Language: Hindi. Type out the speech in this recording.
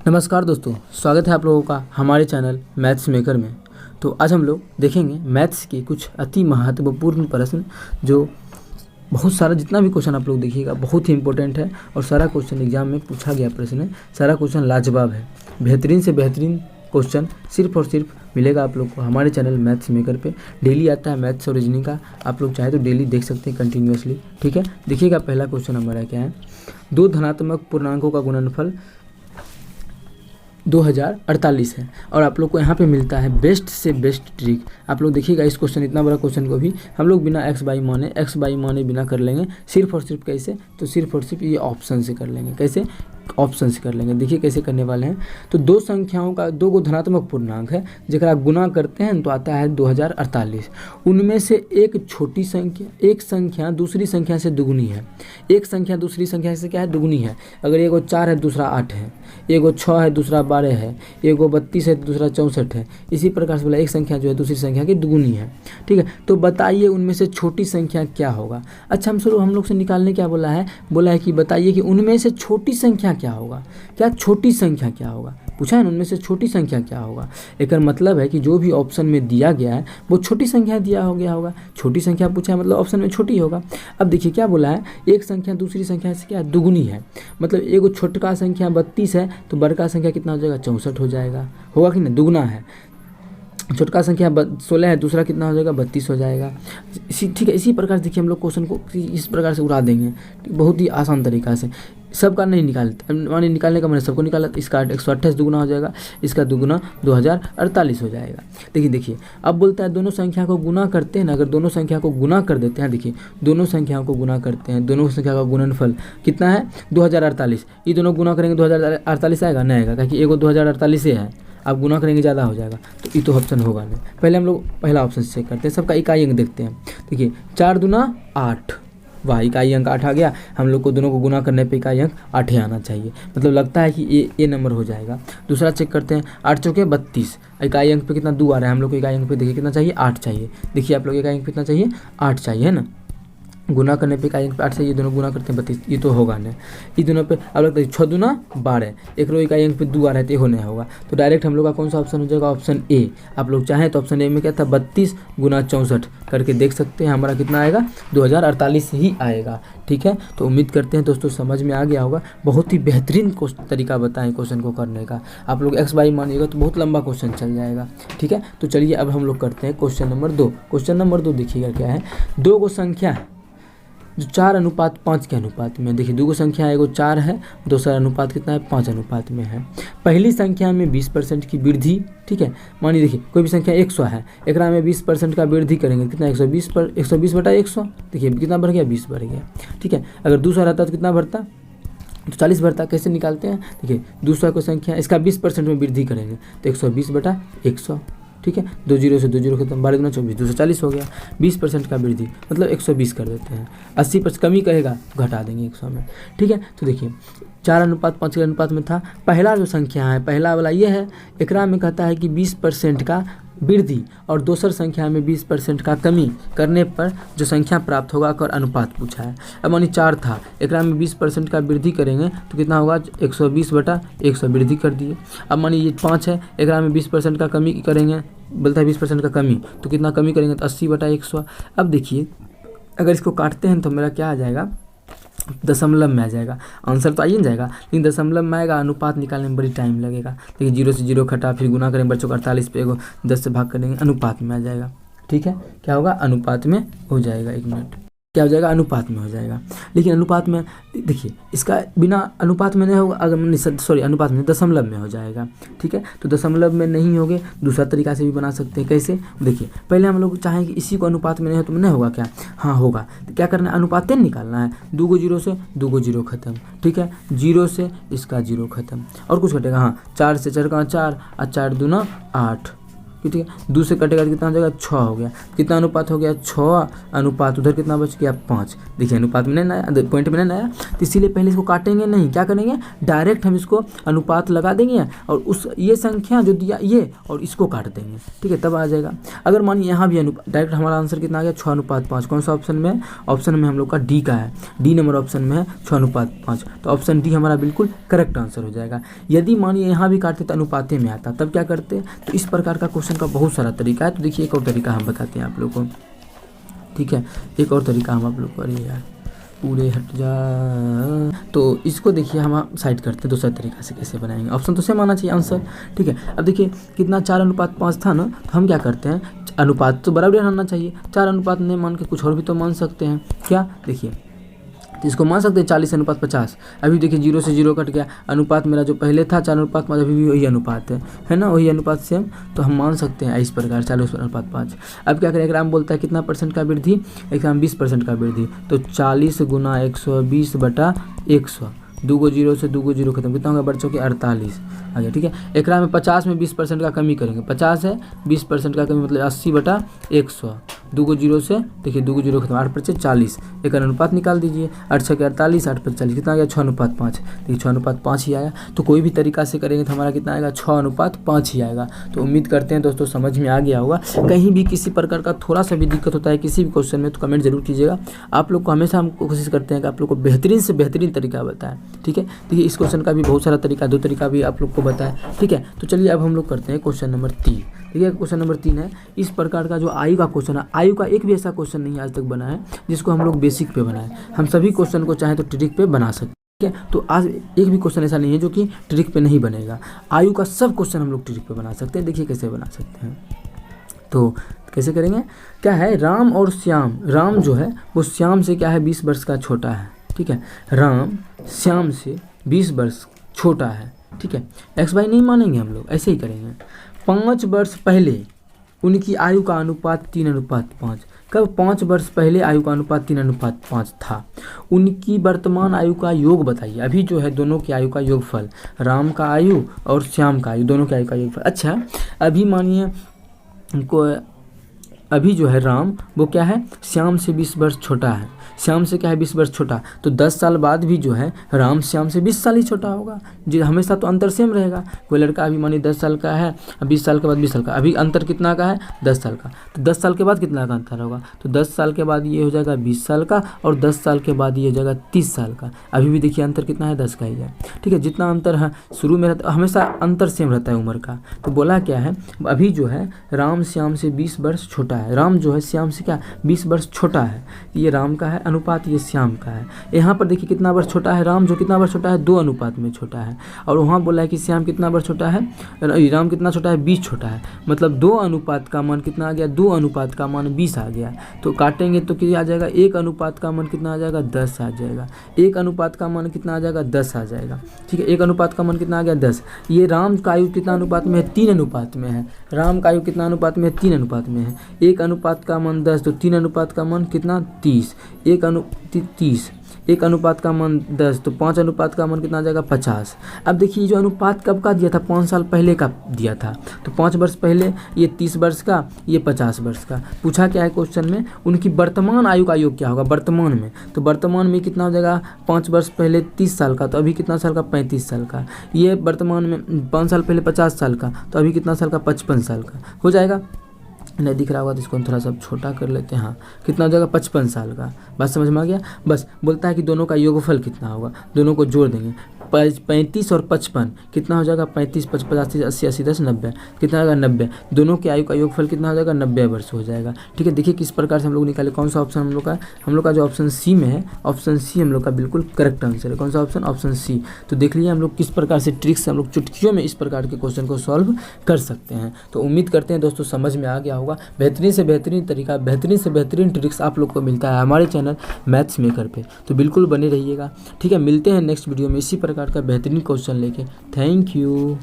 नमस्कार दोस्तों, स्वागत है आप लोगों का हमारे चैनल मैथ्स मेकर में। तो आज हम लोग देखेंगे मैथ्स के कुछ अति महत्वपूर्ण प्रश्न जो बहुत सारा जितना भी क्वेश्चन आप लोग देखिएगा बहुत ही इंपॉर्टेंट है और सारा क्वेश्चन एग्जाम में पूछा गया प्रश्न है। सारा क्वेश्चन लाजवाब है, बेहतरीन से बेहतरीन क्वेश्चन सिर्फ और सिर्फ मिलेगा आप लोग को हमारे चैनल मैथ्स मेकर पे। डेली आता है मैथ्स और रीजनिंग का, आप लोग चाहे तो डेली देख सकते हैं कंटिन्यूअसली। ठीक है, देखिएगा पहला क्वेश्चन हमारा क्या है। दो धनात्मक पूर्णांकों का गुणनफल 2048 है और आप लोग को यहाँ पे मिलता है बेस्ट से बेस्ट ट्रिक। आप लोग देखिएगा इस क्वेश्चन, इतना बड़ा क्वेश्चन को भी हम लोग बिना एक्स बाई माने बिना कर लेंगे। सिर्फ और सिर्फ कैसे, तो सिर्फ और सिर्फ ये ऑप्शन से कर लेंगे। कैसे, ऑप्शन से कर लेंगे। देखिए कैसे करने वाले हैं। तो दो संख्याओं का, दो गो धनात्मक पूर्णांक है जरा गुना करते हैं तो आता है 2048। उनमें से एक छोटी संख्या, एक संख्या दूसरी संख्या से दुगुनी है। एक संख्या दूसरी संख्या से क्या है, दुगुनी है। अगर एगो 4 है दूसरा 8 है, एगो 6 है दूसरा 12 है, एगो 32 है दूसरा 64 है। इसी प्रकार से बोला एक संख्या जो है दूसरी संख्या की दुगुनी है। ठीक है, तो बताइए उनमें से छोटी संख्या क्या होगा। अच्छा, हम लोग से निकालने क्या बोला है कि बताइए कि उनमें से छोटी संख्या क्या होगा। क्या छोटी संख्या क्या होगा पूछा है ना, उनमें से छोटी संख्या क्या होगा। एक मतलब है कि जो भी ऑप्शन में दिया गया है वो छोटी संख्या दिया हो गया होगा। छोटी संख्या पूछा है मतलब ऑप्शन में छोटी होगा। अब देखिए क्या बोला है, एक संख्या दूसरी संख्या से क्या दुगुनी है। मतलब एगो छोटका संख्या 32 है तो बड़का संख्या कितना हो जाएगा, 64 हो जाएगा। होगा कि नहीं, दुगुना है। छोटका संख्या 16 है, दूसरा कितना हो जाएगा, 32 हो जाएगा। ठीक है, इसी प्रकार देखिए हम लोग क्वेश्चन को इस प्रकार से उड़ा देंगे, बहुत ही आसान तरीका से। सबका नहीं निकालते, माने निकालने का मैंने सबको निकाला। इसका 128 दुगुना हो जाएगा, इसका दुगुना 2048 हो जाएगा। देखिए अब बोलता है दोनों संख्या को गुना करते हैं ना। अगर दोनों संख्या को गुना कर देते हैं, देखिए दोनों संख्याओं को गुना करते हैं, दोनों संख्या का गुणनफल कितना है 2048। ये दोनों गुना करेंगे 2048 आएगा, नहीं आएगा, क्योंकि एगो 2048 से है। आप गुना करेंगे ज़्यादा हो जाएगा, तो ये तो ऑप्शन होगा नहीं। पहले हम लोग पहला ऑप्शन चेक करते हैं, सबका इकाई अंक देखते हैं। देखिए 4 दूना 8, वाह इकाई अंक 8 आ गया। हम लोग को दोनों को गुना करने पे इकाई अंक 8 ही आना चाहिए, मतलब लगता है कि ये नंबर हो जाएगा। दूसरा चेक करते हैं, 8 चौके 32, इकाई अंक पे कितना 2 आ रहा है। हम लोग को इकाई अंक पे देखिए कितना चाहिए, 8 चाहिए। देखिए आप लोग इकाई अंक पे कितना चाहिए, 8 चाहिए, है ना। गुना करने पे इकाई अंक पे 8 से ये दोनों गुना करते हैं 32, ये तो होगा नहीं। ये दोनों पे अब लगता है 6 दूना 12, एक लोग इकाई अंक पे 2 आ रहा है तो ये होने होगा। तो डायरेक्ट हम लोग का कौन सा ऑप्शन हो जाएगा, ऑप्शन ए। आप लोग चाहें तो ऑप्शन ए में क्या था, 32 गुना 64 करके देख सकते हैं, हमारा कितना आएगा 2048 ही आएगा। ठीक है, तो उम्मीद करते हैं दोस्तों समझ में आ गया होगा। बहुत ही बेहतरीन तरीका बताएं क्वेश्चन को करने का। आप लोग एक्स बाई मानिएगा तो बहुत लंबा क्वेश्चन चल जाएगा। ठीक है, तो चलिए अब हम लोग करते हैं क्वेश्चन नंबर 2। क्वेश्चन नंबर 2 देखिएगा क्या है। दो गो संख्या है जो 4:5 के अनुपात में। देखिए दो संख्या है, एगो 4 है, दूसरा अनुपात कितना है 5 अनुपात में है। पहली संख्या में 20% की वृद्धि। ठीक है, मानिए देखिए कोई भी संख्या 100 है, एक में 20% का वृद्धि करेंगे कितना, 120 बटा 100। देखिए कितना बढ़ गया, 20 बढ़ गया। ठीक है, अगर दूसरा रहता तो कितना बढ़ता, तो 40 बढ़ता। कैसे निकालते हैं, देखिए दूसरा कोई संख्या इसका 20% में वृद्धि करेंगे तो 120 बटा 100। ठीक है, 2 जीरो से 2 जीरो खत्म, 12 गुना 24, 240 हो गया। 20% का वृद्धि मतलब 120 कर देते हैं। 80% कमी कहेगा घटा देंगे 100 में। ठीक है, तो देखिए 4:5 के अनुपात में था। पहला जो संख्या है, पहला वाला ये है, एकरा में कहता है कि 20% का वृद्धि और दूसर संख्या में 20% का कमी करने पर जो संख्या प्राप्त होगा कर अनुपात पूछा है। अब मानी 4 था, एकरा में 20% का वृद्धि करेंगे तो कितना होगा, 120 बटा 100 वृद्धि कर दिए। अब मानी ये 5 है, एकरा में 20% का कमी करेंगे, बोलता है 20% का कमी, तो कितना कमी करेंगे, तो 80 बटा 100। अब देखिए अगर इसको काटते हैं तो मेरा क्या आ जाएगा, दशमलव में आ जाएगा। आंसर तो आइए जाएगा, लेकिन दशमलव में आएगा, अनुपात निकालने में बड़ी टाइम लगेगा। देखिए 0 से 0 घटा, फिर गुना करेंगे बच्चों को 48 पे, एगो 10 से भाग करेंगे, अनुपात में आ जाएगा। ठीक है, क्या होगा, अनुपात में हो जाएगा। 1 मिनट, क्या हो जाएगा, अनुपात में हो जाएगा। लेकिन अनुपात में देखिए इसका बिना अनुपात में नहीं होगा, अगर सॉरी अनुपात में दशमलव में हो जाएगा। ठीक है, तो दशमलव में नहीं होगे, दूसरा तरीका से भी बना सकते हैं। कैसे, देखिए पहले हम लोग चाहें कि इसी को अनुपात में नहीं हो तो नहीं होगा क्या, हाँ होगा। तो क्या करना है, अनुपात निकालना है। 2 गो 0 से 2 गो 0 खत्म। ठीक है, 0 से इसका 0 खत्म, और कुछ घटेगा, हाँ 4 से 4 का 4 और 4 दूना 8, ठीक है, 2 से कटेगा तो कितना हो जाएगा 6 हो गया। कितना अनुपात हो गया 6 अनुपात, उधर कितना बच गया 5। देखिए अनुपात में नहीं आया, पॉइंट में नहीं आया, तो इसीलिए पहले इसको काटेंगे नहीं, क्या करेंगे डायरेक्ट हम इसको अनुपात लगा देंगे और उस ये संख्या जो दिया ये और इसको काट देंगे, ठीक है, तब आ जाएगा। अगर मानिए यहाँ भी डायरेक्ट हमारा आंसर कितना आ गया 6:5। कौन सा ऑप्शन में है? ऑप्शन में हम लोग का डी का है, डी नंबर ऑप्शन में है 6:5, तो ऑप्शन डी हमारा बिल्कुल करेक्ट आंसर हो जाएगा। यदि मानिए यहाँ भी काटते तो अनुपाते में आता, तब क्या करते? तो इस प्रकार का क्वेश्चन का बहुत सारा तरीका है। तो देखिए एक और तरीका हम बताते हैं आप लोग को, ठीक है, एक और तरीका हम आप लोग को, अरे यार पूरे हट जा, तो इसको देखिए हम साइड करते हैं दूसरा तरीका से कैसे बनाएंगे। ऑप्शन तो सेम आना चाहिए आंसर, ठीक है। अब देखिए कितना 4:5 था ना, तो हम क्या करते हैं, अनुपात तो बराबर आना चाहिए, 4 अनुपात नहीं मान के कुछ और भी तो मान सकते हैं, क्या? देखिए तो इसको मान सकते हैं 40:50। अभी देखिए 0 से 0 कट गया, अनुपात मेरा जो पहले था 4:5, अभी भी वही अनुपात है ना, वही अनुपात सेम, तो हम मान सकते हैं इस प्रकार 40:5। अब क्या करें, एग्जाम बोलता है कितना % का वृद्धि, एग्जाम 20% का वृद्धि, तो 40 × 120/100, 2 को 0 से 2 को 0 खत्म, कितना होगा बच्चों के 48 आ गया, ठीक है। एक में 50 में 20% का कमी करेंगे, 50 है 20% का कमी मतलब 80/100, 2 को 0 से देखिए 2 को 0 खत्म, 8/40, एक अनुपात निकाल दीजिए, 8 6 48, 8/40 कितना आ गया 6:5, देखिए 6:5 ही आया। तो कोई भी तरीका से करेंगे तो हमारा कितना आएगा 6:5 ही आएगा। तो उम्मीद करते हैं दोस्तों समझ में आ गया होगा। कहीं भी किसी प्रकार का थोड़ा सा भी दिक्कत होता है किसी भी क्वेश्चन में तो कमेंट जरूर कीजिएगा। आप लोग को हमेशा हम कोशिश करते हैं कि आप लोग को बेहतरीन से बेहतरीन तरीका बताएं, ठीक है। देखिए इस क्वेश्चन का भी बहुत सारा तरीका, 2 तरीका भी आप लोग को बताएं, ठीक है। तो चलिए अब हम लोग करते हैं क्वेश्चन नंबर 3। देखिए क्वेश्चन नंबर 3 है, इस प्रकार का जो आयु का क्वेश्चन है, आयु का एक भी ऐसा क्वेश्चन नहीं आज तक बना है जिसको हम लोग बेसिक पे बनाए। हम सभी क्वेश्चन को चाहे तो ट्रिक पे बना सकते हैं, ठीक है। तो आज एक भी क्वेश्चन ऐसा नहीं है जो कि ट्रिक पे नहीं बनेगा। आयु का सब क्वेश्चन हम लोग ट्रिक पे बना सकते हैं। देखिए कैसे बना सकते हैं, तो कैसे करेंगे, क्या है, राम और श्याम, राम जो है वो श्याम से क्या है 20 वर्ष का छोटा है, ठीक है। राम श्याम से 20 वर्ष छोटा है, ठीक है। एक्स वाई नहीं मानेंगे हम लोग, ऐसे ही करेंगे। 5 वर्ष पहले उनकी आयु का अनुपात 3:5। कब? 5 वर्ष पहले आयु का अनुपात 3:5 था। उनकी वर्तमान आयु का योग बताइए। अभी जो है दोनों की आयु का योगफल, राम का आयु और श्याम का आयु, दोनों की आयु का योगफल। अच्छा अभी मानिए अभी जो है राम वो क्या है श्याम से 20 वर्ष छोटा है, श्याम से क्या है 20 वर्ष छोटा, तो 10 साल बाद भी जो है राम श्याम से 20 साल ही छोटा होगा जी, हमेशा तो अंतर सेम रहेगा। कोई लड़का अभी मानिए 10 साल का है, 20 साल के बाद 20 साल का, अभी अंतर कितना का है 10 साल का, तो 10 साल के बाद कितना का अंतर होगा, तो 10 साल के बाद ये हो जाएगा 20 साल का और 10 साल के बाद ये हो जाएगा 30 साल का। अभी भी देखिए अंतर कितना है 10 का ही है, ठीक है। जितना अंतर है शुरू में रहता, हमेशा अंतर सेम रहता है उम्र का। तो बोला क्या है, अभी जो है राम श्याम से 20 वर्ष छोटा है, राम जो है श्याम से क्या 20 वर्ष छोटा है, ये राम का है अनुपात, ये श्याम का है। यहाँ पर देखिए कितना वर्ष छोटा है राम, जो कितना वर्ष छोटा है 2 अनुपात में छोटा है, और वहाँ बोला है कि श्याम कितना वर्ष छोटा है, राम कितना छोटा है 20 छोटा है, मतलब 2 अनुपात का मान कितना आ गया, 2 अनुपात का मान 20 आ गया। तो काटेंगे तो क्या आ जाएगा, 1 अनुपात का मान कितना आ जाएगा 10 आ जाएगा, 1 अनुपात का मान कितना आ जाएगा 10 आ जाएगा, ठीक है। 1 अनुपात का मान कितना आ गया 10। ये राम का आयु कितना अनुपात में है 3 अनुपात में है, राम का आयु कितना अनुपात में है 3 अनुपात में है। 1 अनुपात का मान 10 तो 3 अनुपात का मान कितना 30, 30, 1 अनुपात का मान 10 तो 5 अनुपात का मान कितना आ जाएगा 50। अब देखिए जो अनुपात कब का दिया था 5 साल पहले का दिया था, तो 5 वर्ष पहले ये 30 वर्ष का, ये 50 वर्ष का। पूछा क्या है क्वेश्चन में, उनकी वर्तमान आयु का योग क्या होगा वर्तमान में, तो वर्तमान में कितना हो जाएगा 5 वर्ष पहले 30 साल का, तो अभी कितना साल का 35 साल का। ये वर्तमान में 5 साल पहले 50 साल का, तो अभी कितना साल का 55 साल का हो जाएगा। नहीं दिख रहा होगा तो इसको हम थोड़ा सा छोटा कर लेते हैं, हाँ कितना हो जाएगा 55 साल का। बात समझ में आ गया। बस बोलता है कि दोनों का योगफल कितना होगा, दोनों को जोड़ देंगे 35 और 55 कितना हो जाएगा 35 55 80 80 80 10 90 कितना आएगा 90। दोनों के आयु का योगफल कितना हो जाएगा 90 वर्ष हो जाएगा, ठीक है। देखिए किस प्रकार से हम लोग निकाले, कौन सा ऑप्शन हम लोग का जो ऑप्शन सी में है, ऑप्शन सी हम लोग का बिल्कुल करेक्ट आंसर है। कौन सा ऑप्शन, ऑप्शन सी। तो देख लीजिए हम लोग किस प्रकार से ट्रिक्स से हम लोग चुटकियों में इस प्रकार के क्वेश्चन को सॉल्व कर सकते हैं। तो उम्मीद करते हैं दोस्तों समझ में आ गया होगा। बेहतरीन से बेहतरीन तरीका, बेहतरीन से बेहतरीन ट्रिक्स आप लोग को मिलता है हमारे चैनल मैथ्स मेकर पे, तो बिल्कुल बने रहिएगा, ठीक है। मिलते हैं नेक्स्ट वीडियो में इसी प्रकार का बेहतरीन क्वेश्चन लेके। Thank you.